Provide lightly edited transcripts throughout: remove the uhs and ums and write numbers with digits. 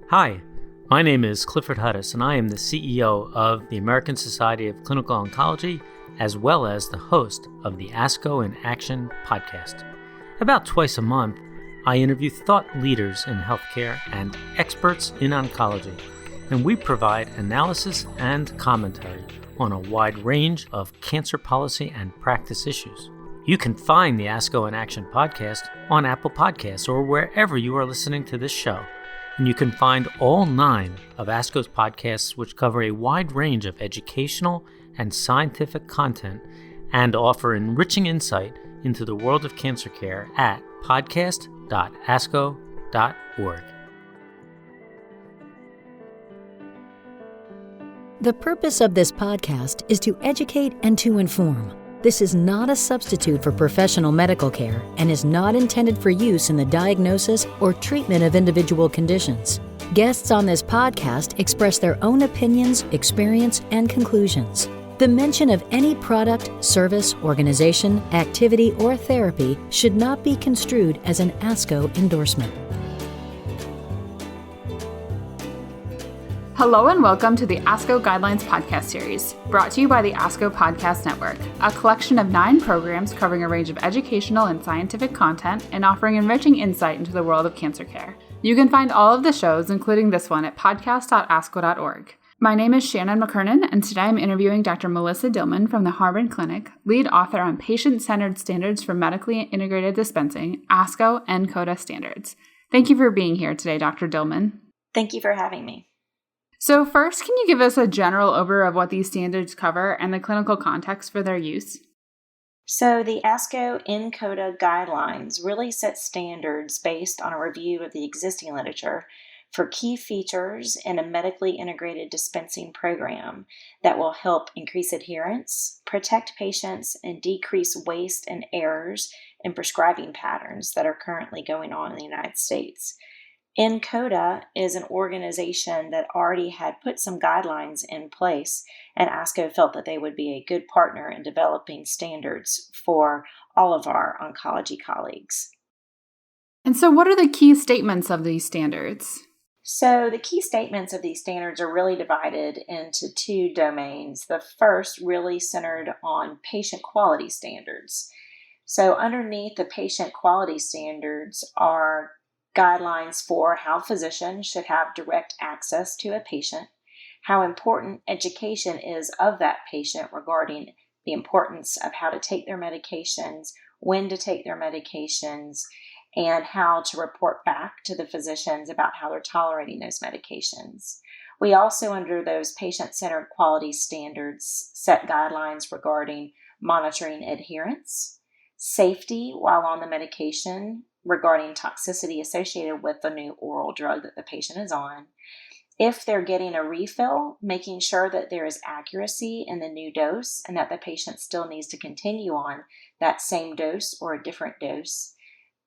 Hi, my name is Clifford Hudis, and I am the CEO of the American Society of Clinical Oncology, as well as the host of the ASCO in Action podcast. About twice a month, I interview thought leaders in healthcare and experts in oncology, and we provide analysis and commentary on a wide range of cancer policy and practice issues. You can find the ASCO in Action podcast on Apple Podcasts or wherever you are listening to this show. And you can find all 9 of ASCO's podcasts, which cover a wide range of educational and scientific content and offer enriching insight into the world of cancer care at podcast.asco.org. The purpose of this podcast is to educate and to inform. This is not a substitute for professional medical care and is not intended for use in the diagnosis or treatment of individual conditions. Guests on this podcast express their own opinions, experience, and conclusions. The mention of any product, service, organization, activity, or therapy should not be construed as an ASCO endorsement. Hello and welcome to the ASCO Guidelines podcast series, brought to you by the ASCO Podcast Network, a collection of 9 programs covering a range of educational and scientific content and offering enriching insight into the world of cancer care. You can find all of the shows, including this one, at podcast.asco.org. My name is Shannon McKernan, and today I'm interviewing Dr. Melissa Dillman from the Harvard Clinic, lead author on Patient-Centered Standards for Medically Integrated Dispensing, ASCO and CODA standards. Thank you for being here today, Dr. Dillman. Thank you for having me. So first, can you give us a general overview of what these standards cover and the clinical context for their use? So the ASCO NCODA guidelines really set standards based on a review of the existing literature for key features in a medically integrated dispensing program that will help increase adherence, protect patients, and decrease waste and errors in prescribing patterns that are currently going on in the United States. NCODA is an organization that already had put some guidelines in place, and ASCO felt that they would be a good partner in developing standards for all of our oncology colleagues. And so what are the key statements of these standards? So the key statements of these standards are really divided into 2 domains. The first really centered on patient quality standards. So underneath the patient quality standards are guidelines for how physicians should have direct access to a patient, how important education is of that patient regarding the importance of how to take their medications, when to take their medications, and how to report back to the physicians about how they're tolerating those medications. We also, under those patient-centered quality standards, set guidelines regarding monitoring adherence, safety while on the medication, regarding toxicity associated with the new oral drug that the patient is on. If they're getting a refill, making sure that there is accuracy in the new dose and that the patient still needs to continue on that same dose or a different dose.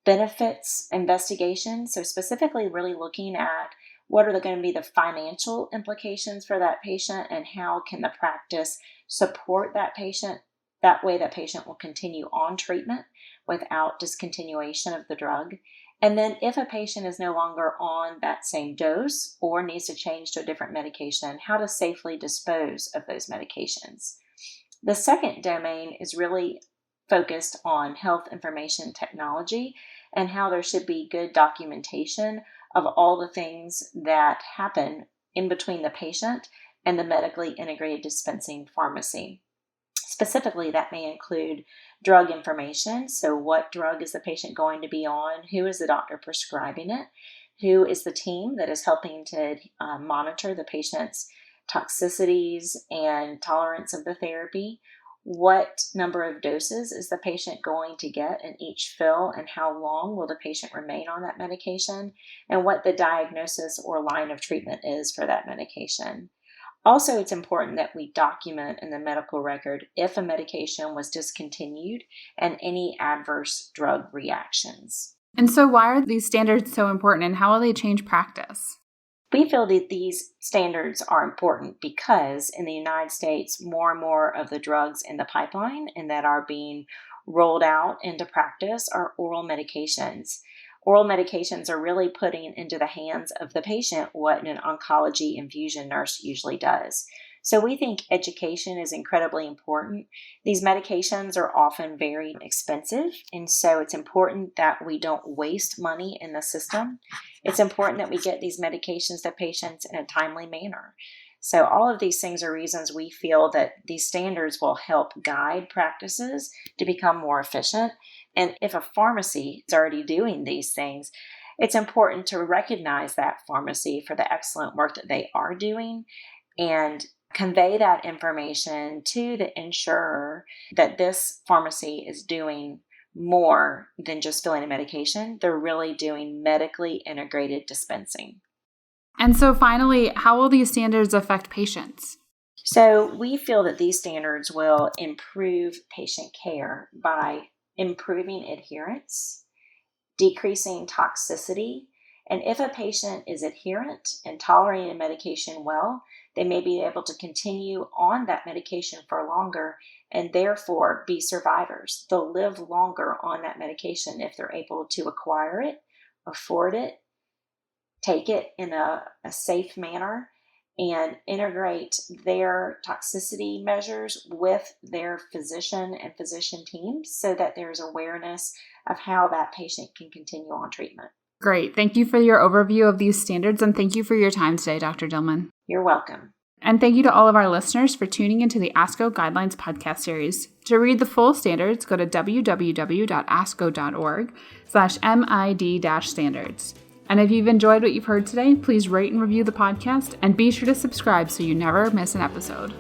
Benefits investigation, so specifically really looking at what are going to be the financial implications for that patient and how can the practice support that patient. That way that patient will continue on treatment without discontinuation of the drug. And then if a patient is no longer on that same dose or needs to change to a different medication, how to safely dispose of those medications. The second domain is really focused on health information technology and how there should be good documentation of all the things that happen in between the patient and the medically integrated dispensing pharmacy. Specifically, that may include drug information. So what drug is the patient going to be on? Who is the doctor prescribing it? Who is the team that is helping to monitor the patient's toxicities and tolerance of the therapy? What number of doses is the patient going to get in each fill, and how long will the patient remain on that medication? And what the diagnosis or line of treatment is for that medication. Also, it's important that we document in the medical record if a medication was discontinued and any adverse drug reactions. And so why are these standards so important, and how will they change practice? We feel that these standards are important because in the United States, more and more of the drugs in the pipeline and that are being rolled out into practice are oral medications. Oral medications are really putting into the hands of the patient what an oncology infusion nurse usually does. So we think education is incredibly important. These medications are often very expensive, and so it's important that we don't waste money in the system. It's important that we get these medications to patients in a timely manner. So all of these things are reasons we feel that these standards will help guide practices to become more efficient. And if a pharmacy is already doing these things, it's important to recognize that pharmacy for the excellent work that they are doing and convey that information to the insurer that this pharmacy is doing more than just filling a medication. They're really doing medically integrated dispensing. And so finally, how will these standards affect patients? So we feel that these standards will improve patient care by improving adherence, decreasing toxicity, and if a patient is adherent and tolerating a medication well, they may be able to continue on that medication for longer and therefore be survivors. They'll live longer on that medication if they're able to acquire it, afford it, take it in a safe manner, and integrate their toxicity measures with their physician and physician teams so that there's awareness of how that patient can continue on treatment. Great. Thank you for your overview of these standards, and thank you for your time today, Dr. Dillman. You're welcome. And thank you to all of our listeners for tuning into the ASCO Guidelines podcast series. To read the full standards, go to www.asco.org/mid-standards. And if you've enjoyed what you've heard today, please rate and review the podcast and be sure to subscribe so you never miss an episode.